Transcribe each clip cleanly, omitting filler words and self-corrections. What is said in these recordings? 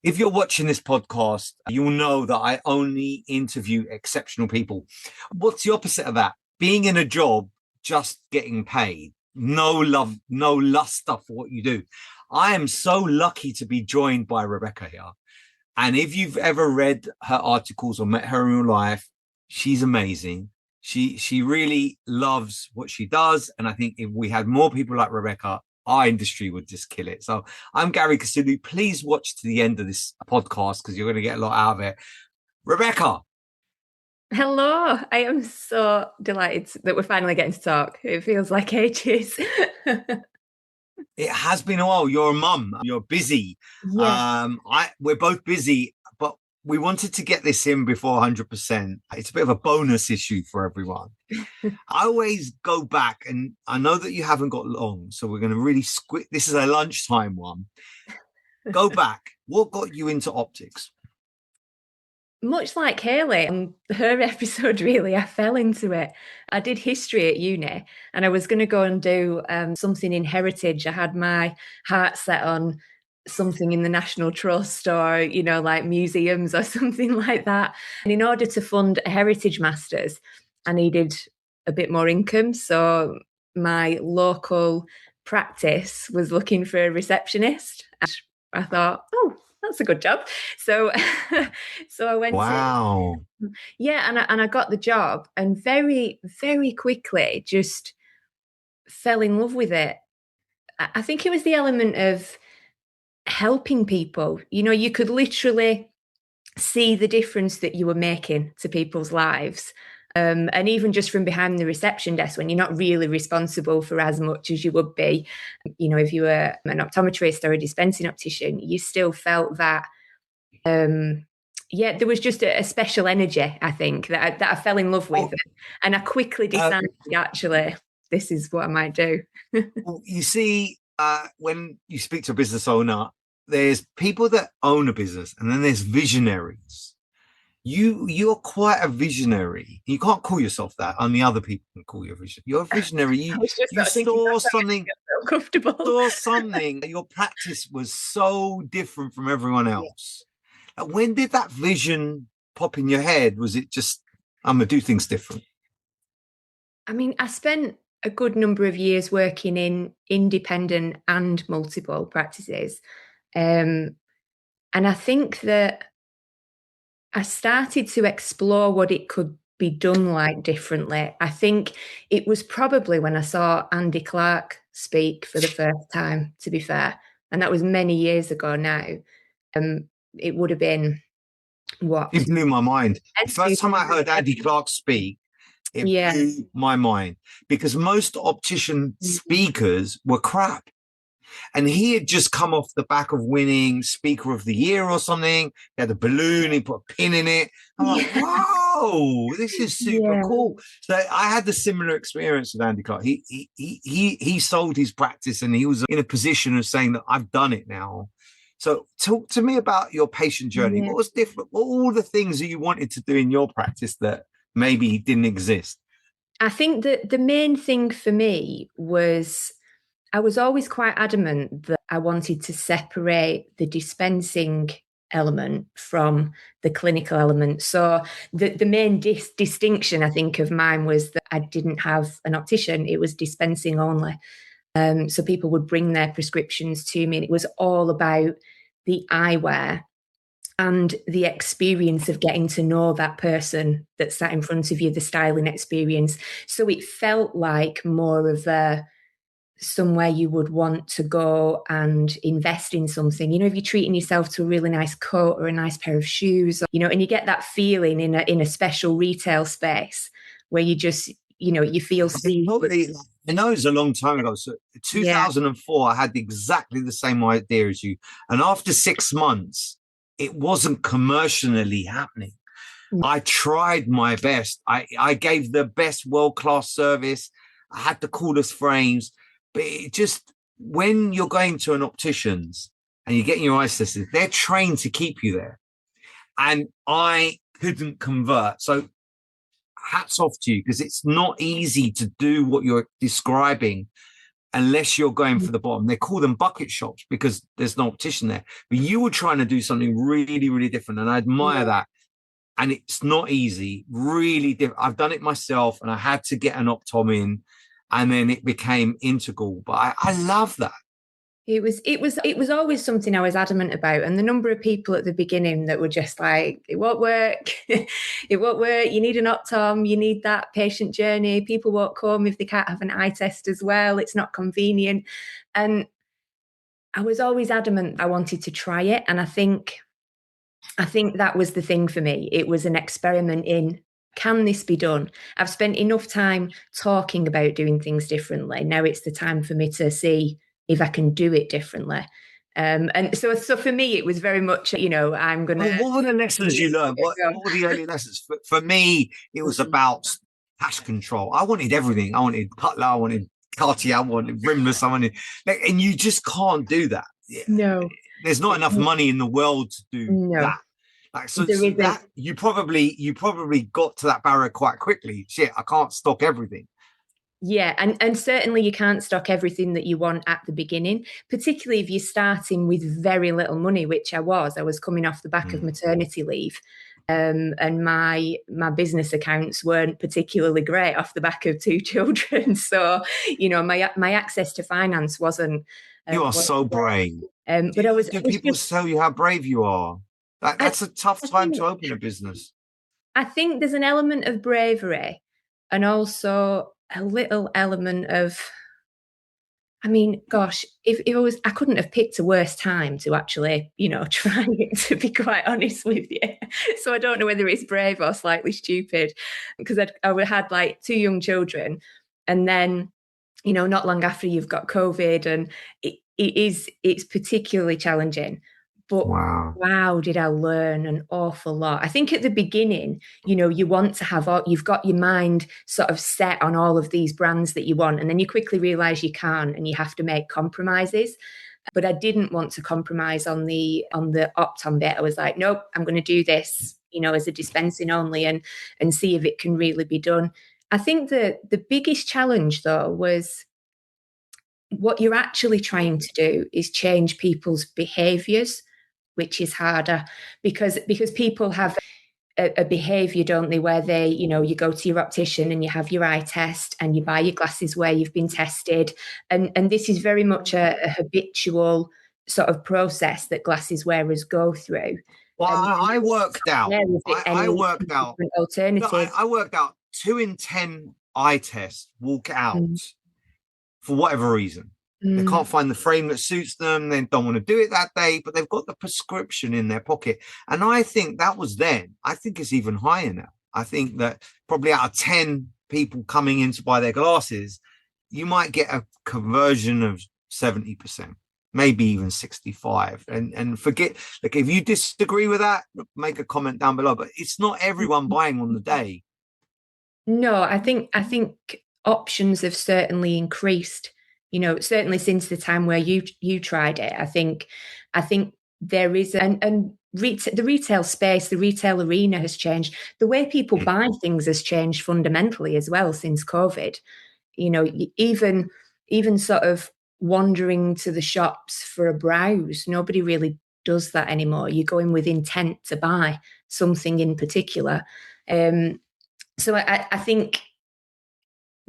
If you're watching this podcast, you'll know that I only interview exceptional people. What's the opposite of that? Being in a job, just getting paid. No love, no luster for what you do. I am so lucky to be joined by Rebecca here. And if you've ever read her articles or met her in real life, she's amazing. She really loves what she does. And I think if we had more people like Rebecca, our industry would just kill it. So I'm Garry Kousoulou. Please watch to the end of this podcast because you're going to get a lot out of it. Rebecca. Hello, I am so delighted that we're finally getting to talk. It feels like ages. It has been a while. You're a mum. You're busy. Yeah. We're both busy, but we wanted to get this in before 100%. It's a bit of a bonus issue for everyone. I always go back, and I know that you haven't got long, so we're going to really this is a lunchtime one. Go back. What got you into optics? Much like Hayley on her episode, really, I fell into it. I did history at uni and I was going to go and do something in heritage. I had my heart set on something in the National Trust or, like museums or something like that. And in order to fund a heritage master's, I needed a bit more income. So my local practice was looking for a receptionist. And I thought, oh, that's a good job. So, so I went. Wow. Yeah, and I got the job, and very, very quickly just fell in love with it. I think it was the element of helping people. You could literally see the difference that you were making to people's lives. And even just from behind the reception desk, when you're not really responsible for as much as you would be, if you were an optometrist or a dispensing optician, you still felt that, there was just a special energy, I think, that I fell in love with. And I quickly decided, actually, this is what I might do. Well, you see, when you speak to a business owner, there's people that own a business and then there's visionaries. You're quite a visionary. You can't call yourself that. Only other people can call you a visionary. You're a visionary. You saw something. Comfortable. Saw something. Your practice was so different from everyone else. Yeah. When did that vision pop in your head? Was it just, I'm gonna do things different? I mean, I spent a good number of years working in independent and multiple practices. And I think that I started to explore what it could be done like differently. I think it was probably when I saw Andy Clark speak for the first time, to be fair. And that was many years ago now. It would have been, what? It blew my mind. The first time I heard Andy Clark speak, it blew my mind because most optician speakers were crap. And he had just come off the back of winning Speaker of the Year or something. He had a balloon, he put a pin in it. I'm like, whoa, this is super cool. So I had the similar experience with Andy Clark. He sold his practice and he was in a position of saying that I've done it now. So talk to me about your patient journey. What was different? What were all the things that you wanted to do in your practice that maybe didn't exist? I think that the main thing for me was I was always quite adamant that I wanted to separate the dispensing element from the clinical element. So the main distinction, I think, of mine was that I didn't have an optician. It was dispensing only. So people would bring their prescriptions to me, and it was all about the eyewear and the experience of getting to know that person that sat in front of you, the styling experience. So it felt like more of a somewhere you would want to go and invest in something. If you're treating yourself to a really nice coat or a nice pair of shoes, and you get that feeling in a special retail space where you just, you feel seen. I know it's a long time ago. So 2004, I had exactly the same idea as you. And after 6 months, it wasn't commercially happening. I tried my best. I gave the best world-class service. I had the coolest frames. But it just, when you're going to an optician's and you're getting your eyes tested, they're trained to keep you there. And I couldn't convert. So hats off to you because it's not easy to do what you're describing. unless you're going for the bottom. They call them bucket shops because there's no optician there. But you were trying to do something really, really different. And I admire that. And it's not easy, really different. I've done it myself and I had to get an optom in and then it became integral. But I love that. It was always something I was adamant about. And the number of people at the beginning that were just like, it won't work. It won't work. You need an optom. You need that patient journey. People won't come if they can't have an eye test as well. It's not convenient. And I was always adamant I wanted to try it. And I think that was the thing for me. It was an experiment in, can this be done? I've spent enough time talking about doing things differently. Now it's the time for me to see if I can do it differently. And so for me, it was very much, I'm going to... What were the lessons you learned? What were the early lessons? For me, it was about cash control. I wanted everything. I wanted Cutler, I wanted Cartier, I wanted Rimless, I wanted... and you just can't do that. No. There's not enough money in the world to do that. So that you probably got to that barrier quite quickly. Shit, I can't stock everything. Yeah, and certainly you can't stock everything that you want at the beginning, particularly if you're starting with very little money, which I was. I was coming off the back of maternity leave, and my business accounts weren't particularly great off the back of 2 children. So, my access to finance wasn't... you are so brave. But do people tell you how brave you are? That's a tough time to open a business. I think there's an element of bravery and also a little element of, I mean, gosh, if it was, I couldn't have picked a worse time to actually, try it, to be quite honest with you. So I don't know whether it's brave or slightly stupid, because I had like 2 young children, and then, not long after you've got COVID, and it's particularly challenging. But wow, did I learn an awful lot. I think at the beginning, you want to have, you've got your mind sort of set on all of these brands that you want, and then you quickly realize you can't, and you have to make compromises. But I didn't want to compromise on the optom bit. I was like, nope, I'm going to do this, as a dispensing only, and see if it can really be done. I think that the biggest challenge, though, was what you're actually trying to do is change people's behaviors, which is harder because people have a behavior, don't they, where they, you go to your optician and you have your eye test and you buy your glasses where you've been tested. And this is very much a habitual sort of process that glasses wearers go through. Well, I worked out alternative. I worked out 2 in 10 eye tests walk out for whatever reason. They can't find the frame that suits them. They don't want to do it that day, but they've got the prescription in their pocket. And I think that was then. I think it's even higher now. I think that probably out of 10 people coming in to buy their glasses, you might get a conversion of 70%, maybe even 65. And forget, like, if you disagree with that, make a comment down below. But it's not everyone buying on the day. No, I think options have certainly increased. Certainly since the time where you tried it. I think there is, the retail space, the retail arena has changed. The way people buy things has changed fundamentally as well since COVID. Even sort of wandering to the shops for a browse, nobody really does that anymore. You go in with intent to buy something in particular. So I think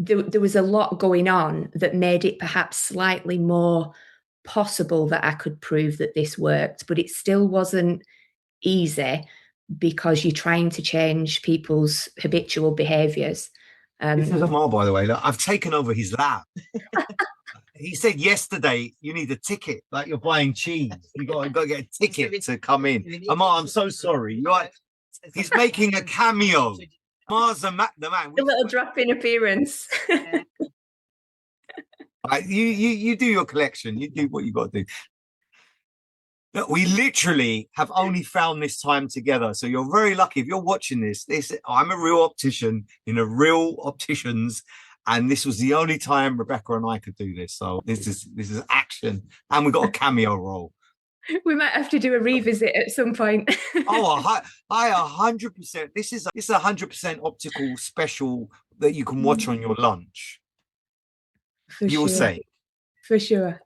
there was a lot going on that made it perhaps slightly more possible that I could prove that this worked, but it still wasn't easy because you're trying to change people's habitual behaviours. This is Amar, by the way. Look, I've taken over his lab. He said yesterday you need a ticket, like you're buying cheese. You got to get a ticket to come in. Amar, I'm so sorry. He's making a cameo. Amar's the man. A little drop-in appearance. Right, you do your collection. You do what you got to do. Look, we literally have only found this time together. So you're very lucky. If you're watching this, I'm a real optician in a real Opticians. And this was the only time Rebecca and I could do this. So this is action. And we've got a cameo role. We might have to do a revisit at some point. I 100%. This is a 100% optical special that you can watch on your lunch. You'll say. for sure.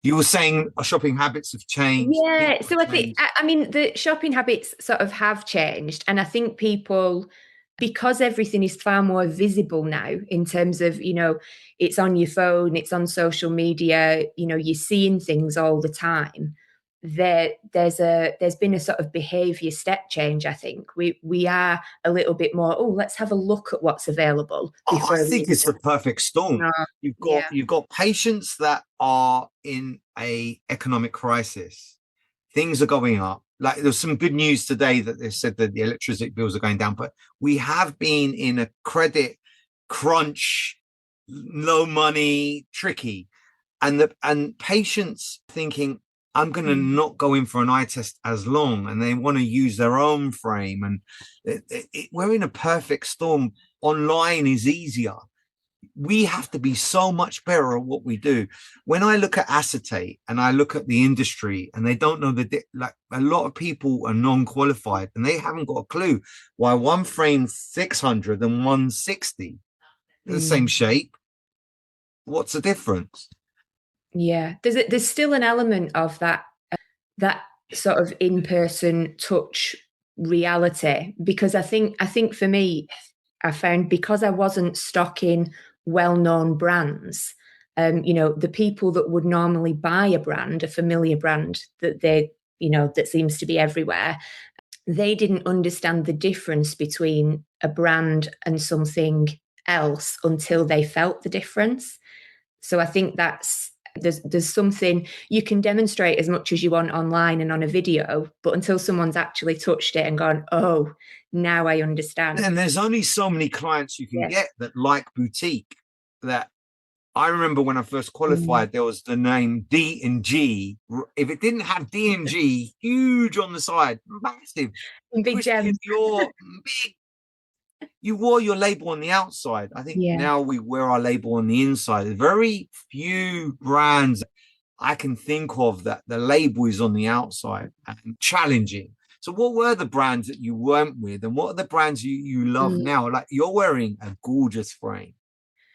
You were saying shopping habits have changed. Yeah, so I mean, the shopping habits sort of have changed, and I think people, because everything is far more visible now in terms of, you know, it's on your phone, it's on social media, you know, you're seeing things all the time. There's been a sort of behaviour step change. I think we are a little bit more, oh, let's have a look at what's available before. I think it's the perfect storm. You've got patients that are in a economic crisis. Things are going up. Like, there's some good news today that they said that the electricity bills are going down, but we have been in a credit crunch, no money, tricky, and patients thinking, I'm going to not go in for an eye test as long, and they want to use their own frame. And we're in a perfect storm. Online is easier. We have to be so much better at what we do. When I look at acetate and I look at the industry, and they don't know like, a lot of people are non-qualified and they haven't got a clue why one frame's 600 and 160. The same shape. What's the difference? Yeah, there's still an element of that sort of in-person touch reality, because I think for me, I found, because I wasn't stocking well-known brands, you know, the people that would normally buy a brand, a familiar brand that they, you know, that seems to be everywhere, they didn't understand the difference between a brand and something else until they felt the difference. So I think there's something you can demonstrate as much as you want online and on a video, but until someone's actually touched it and gone, oh, now I understand. And there's only so many clients you can get that like boutique. That I remember when I first qualified, there was the name D&G. If it didn't have D&G huge on the side, massive, big gem, your big, you wore your label on the outside. I think now we wear our label on the inside. There's very few brands I can think of that the label is on the outside and challenging. So what were the brands that you weren't with, and what are the brands you love now? Like, you're wearing a gorgeous frame.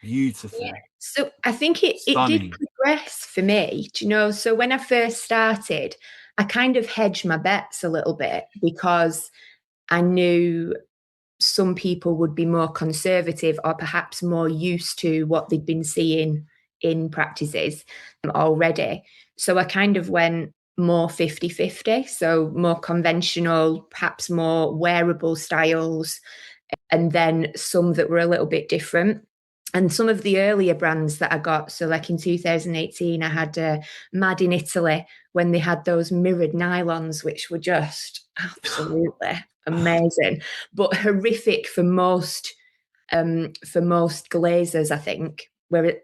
Beautiful. Yeah. So I think it did progress for me, do you know? So when I first started, I kind of hedged my bets a little bit, because I knew some people would be more conservative or perhaps more used to what they'd been seeing in practices already. So I kind of went more 50-50, so more conventional, perhaps more wearable styles, and then some that were a little bit different. And some of the earlier brands that I got, so like in 2018, I had Mad in Italy, when they had those mirrored nylons, which were just absolutely amazing, but horrific for most glazers, I think, where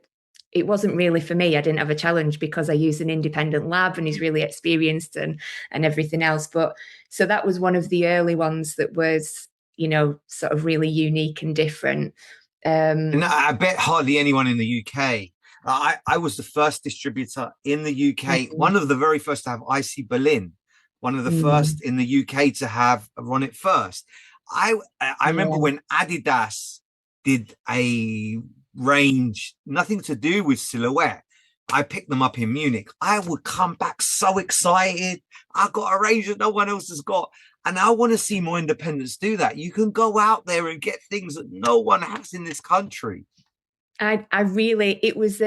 it wasn't really for me. I didn't have a challenge because I use an independent lab and he's really experienced and everything else. But so that was one of the early ones that was, you know, sort of really unique and different. And I bet hardly anyone in the UK. I was the first distributor in the UK, one of the very first to have IC Berlin, one of the first in the UK to have run it first. I remember when Adidas did a range, nothing to do with silhouette. I picked them up in Munich. I would come back so excited. I got a range that no one else has got. And I want to see more independents do that. You can go out there and get things that no one has in this country. I really, it was,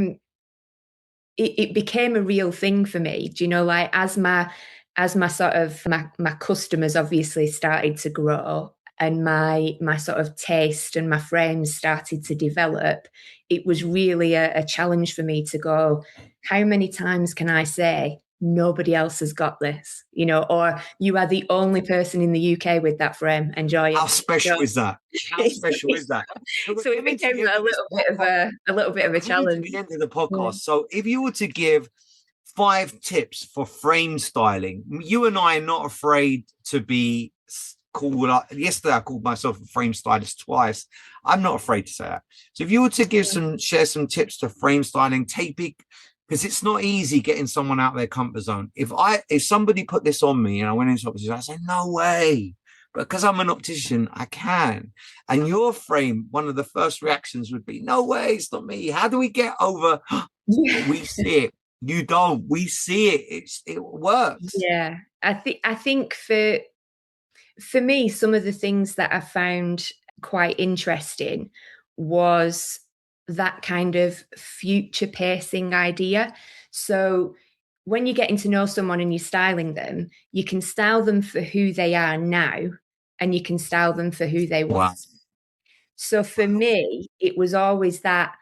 it became a real thing for me. Do you know, like, as my sort of, my customers obviously started to grow, and my sort of taste and my frames started to develop, it was really a challenge for me to go, how many times can I say, nobody else has got this, you know, or you are the only person in the UK with that frame, enjoy it. How special is that? How special is that? So it became a little bit of a challenge. To the end of the podcast. So if you were to give 5 tips for frame styling, you and I are not afraid to be called. Yesterday I called myself a frame stylist twice. I'm not afraid to say that. So if you were to share some tips to frame styling, taping, because it's not easy getting someone out of their comfort zone. If somebody put this on me and I went into opticians, I say, no way. because I'm an optician, I can. And your frame, one of the first reactions would be, no way, it's not me. How do we get over? We see it. You don't. We see it. It works. Yeah. I think for me, some of the things that I found quite interesting was that kind of future pacing idea. So when you're getting to know someone and you're styling them, you can style them for who they are now, and you can style them for who they want. Wow. So for me, it was always that,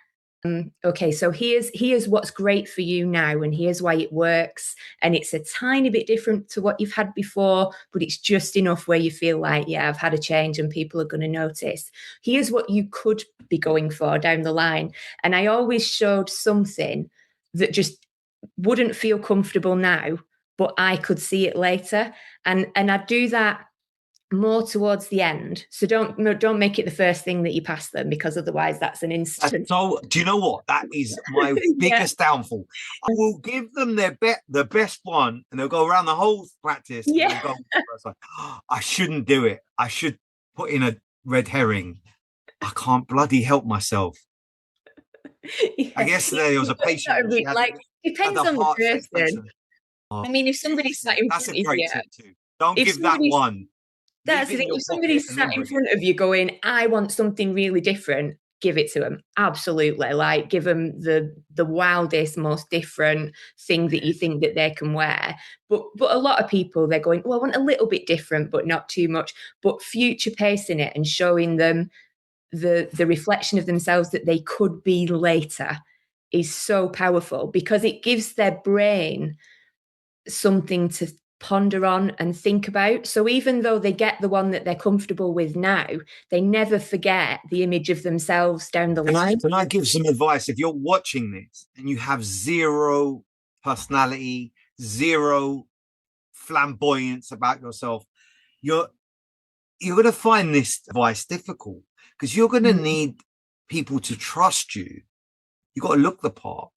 okay, so here's what's great for you now, and here's why it works. And it's a tiny bit different to what you've had before, but it's just enough where you feel like, yeah, I've had a change and people are going to notice. Here's what you could be going for down the line. And I always showed something that just wouldn't feel comfortable now, but I could see it later. And I do that more towards the end. So don't make it the first thing that you pass them, because otherwise that's an instant. So do you know what? That is my biggest downfall. I will give them the best one, and they'll go around the whole practice. Yeah. Go, oh, I shouldn't do it. I should put in a red herring. I can't bloody help myself. Yeah. I guess there was a patient. Depends on the person. I mean, if somebody's sat in front of you, don't give that one. That's the thing. If somebody's sat in front of you going, I want something really different, give it to them. Absolutely. Like, give them the wildest, most different thing that you think that they can wear. But a lot of people, they're going, well, I want a little bit different, but not too much. But future pacing it and showing them the reflection of themselves that they could be later is so powerful, because it gives their brain something to ponder on and think about. So even though they get the one that they're comfortable with now, they never forget the image of themselves down the line. Can I give some advice? If you're watching this and you have zero personality, zero flamboyance about yourself, you're going to find this advice difficult, because you're going to need people to trust you. You've got to look the part,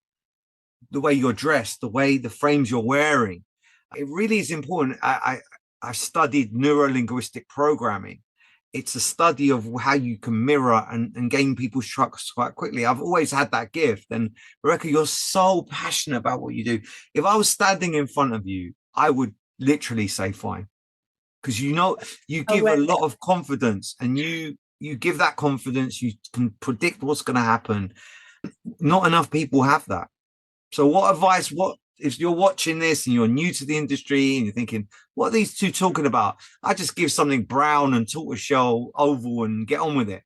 the way you're dressed, the frames you're wearing. It really is important. I studied neuro-linguistic programming. It's a study of how you can mirror and gain people's trust quite quickly. I've always had that gift. And Rebecca, you're so passionate about what you do. If I was standing in front of you, I would literally say fine. Because you give a lot of confidence, and you give that confidence. You can predict what's going to happen. Not enough people have that. So what advice, if you're watching this and you're new to the industry and you're thinking, what are these two talking about? I just give something brown and tortoiseshell oval and get on with it.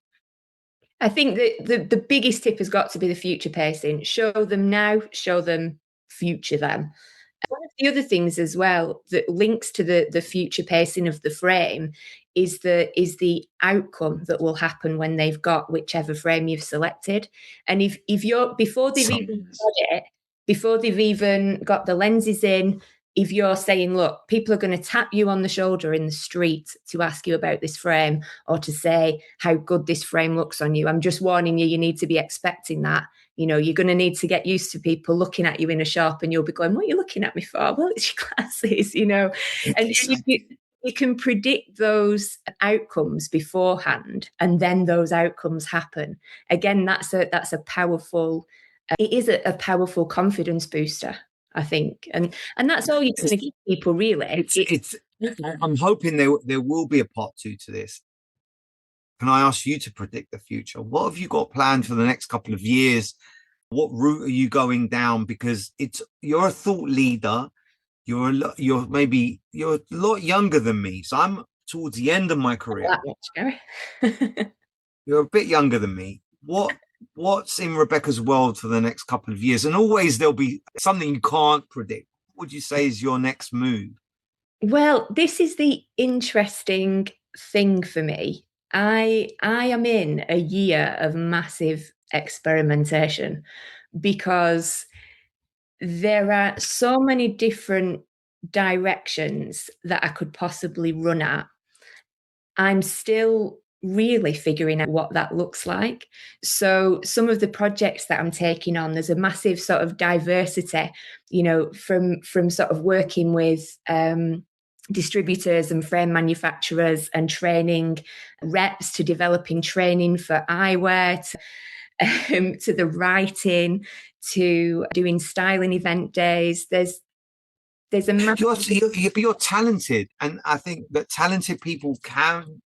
I think that the biggest tip has got to be the future pacing. Show them now, show them future them. One of the other things as well that links to the future pacing of the frame is the outcome that will happen when they've got whichever frame you've selected. And if you're before they've even got the lenses in, if you're saying, look, people are going to tap you on the shoulder in the street to ask you about this frame, or to say how good this frame looks on you, I'm just warning you, you need to be expecting that. You're going to need to get used to people looking at you in a shop, and you'll be going, what are you looking at me for? Well, it's your glasses, and you can predict those outcomes beforehand, and then those outcomes happen. Again, that's a powerful, it is a powerful confidence booster, I think. And that's all you're going to give people, really. I'm hoping there will be a part 2 to this. Can I ask you to predict the future? What have you got planned for the next couple of years? What route are you going down? Because you're a thought leader. You're a lot younger than me. So I'm towards the end of my career. That much, Garry. You're a bit younger than me. What's in Rebecca's world for the next couple of years? And always there'll be something you can't predict. What would you say is your next move? Well, this is the interesting thing for me. I am in a year of massive experimentation, because there are so many different directions that I could possibly run at. I'm still really figuring out what that looks like. So some of the projects that I'm taking on, there's a massive sort of diversity, from sort of working with distributors and frame manufacturers and training reps to developing training for eyewear to the writing to doing styling event days. There's a massive... You're talented, and I think that talented people can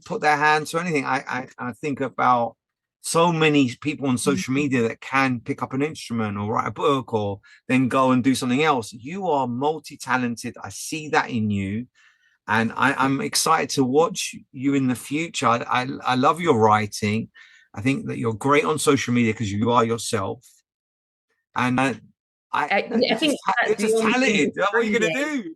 put their hand to anything. I think about so many people on social media that can pick up an instrument or write a book or then go and do something else. You are multi-talented. I see that in you, and I'm excited to watch you in the future. I love your writing. I think that you're great on social media because you are yourself, and I think you're just talented. What are you going to do?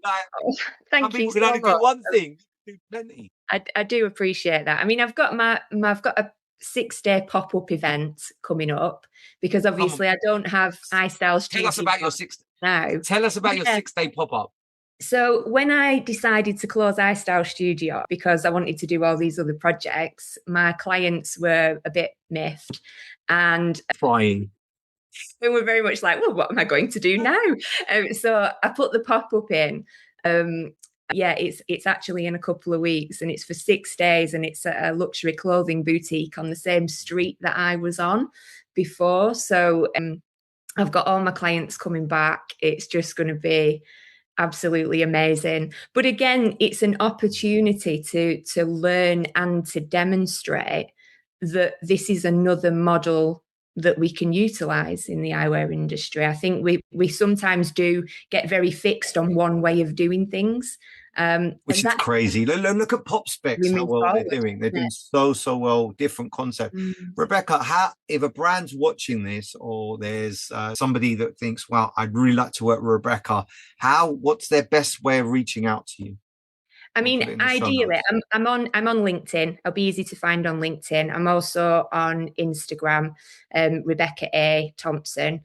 Thank you. People can only do one thing. Do plenty. I do appreciate that. I mean, I've got a 6-day pop-up event coming up because obviously I don't have iStyle. Tell us about your 6 now. Tell us about your 6-day pop-up. So when I decided to close iStyle Studio because I wanted to do all these other projects, my clients were a bit miffed and crying. They were very much like, well, what am I going to do now? So I put the pop-up in. It's actually in a couple of weeks and it's for 6 days and it's a luxury clothing boutique on the same street that I was on before. So I've got all my clients coming back. It's just going to be absolutely amazing. But again, it's an opportunity to learn and to demonstrate that this is another model that we can utilize in the eyewear industry. I think we sometimes do get very fixed on one way of doing things. Which is crazy. Look at Pop Specs, how well they're doing. They're doing so well, different concept. Rebecca, if a brand's watching this or there's somebody that thinks, wow, I'd really like to work with Rebecca, what's their best way of reaching out to you? I mean, ideally, I'm on LinkedIn. I'll be easy to find on LinkedIn. I'm also on Instagram, Rebecca A. Thompson.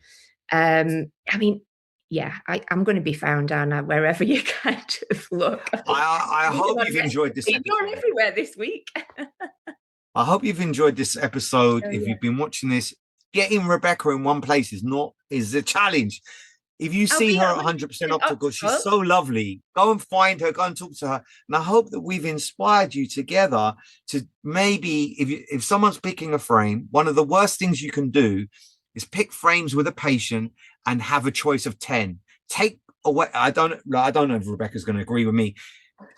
I mean, yeah, I'm going to be found, Anna, wherever you kind of look. I hope you've enjoyed this episode. You're everywhere this week. I hope you've enjoyed this episode. If you've been watching this, getting Rebecca in one place is a challenge. If you see her at 100% Optical, she's so lovely. Go and find her, go and talk to her. And I hope that we've inspired you together to maybe, if someone's picking a frame, one of the worst things you can do is pick frames with a patient and have a choice of 10. Take away, I don't know if Rebecca's going to agree with me.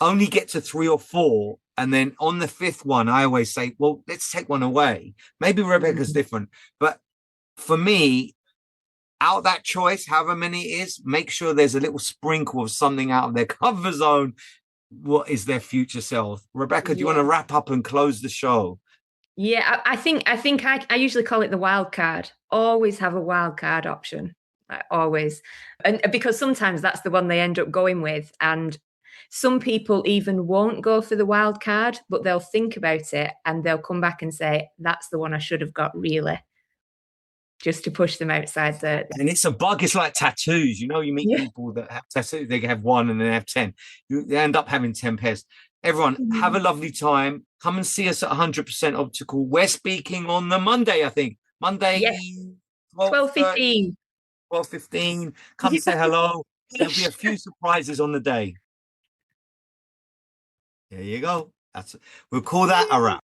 Only get to 3 or 4. And then on the 5th one, I always say, well, let's take one away. Maybe Rebecca's different. But for me, out that choice, however many it is, make sure there's a little sprinkle of something out of their comfort zone. What is their future self? Rebecca, do you want to wrap up and close the show? Yeah, I think I usually call it the wild card. Always have a wild card option. Always. And because sometimes that's the one they end up going with. And some people even won't go for the wild card, but they'll think about it and they'll come back and say, that's the one I should have got, really. Just to push them outside the... And it's a bug. It's like tattoos. You know, you meet people that have tattoos. They have 1 and then have 10. They end up having 10 pairs. Everyone, have a lovely time. Come and see us at 100% Optical. We're speaking on the Monday, I think. Monday, 12:15. 12:15. Come say hello. There'll be a few surprises on the day. There you go. We'll call that a wrap.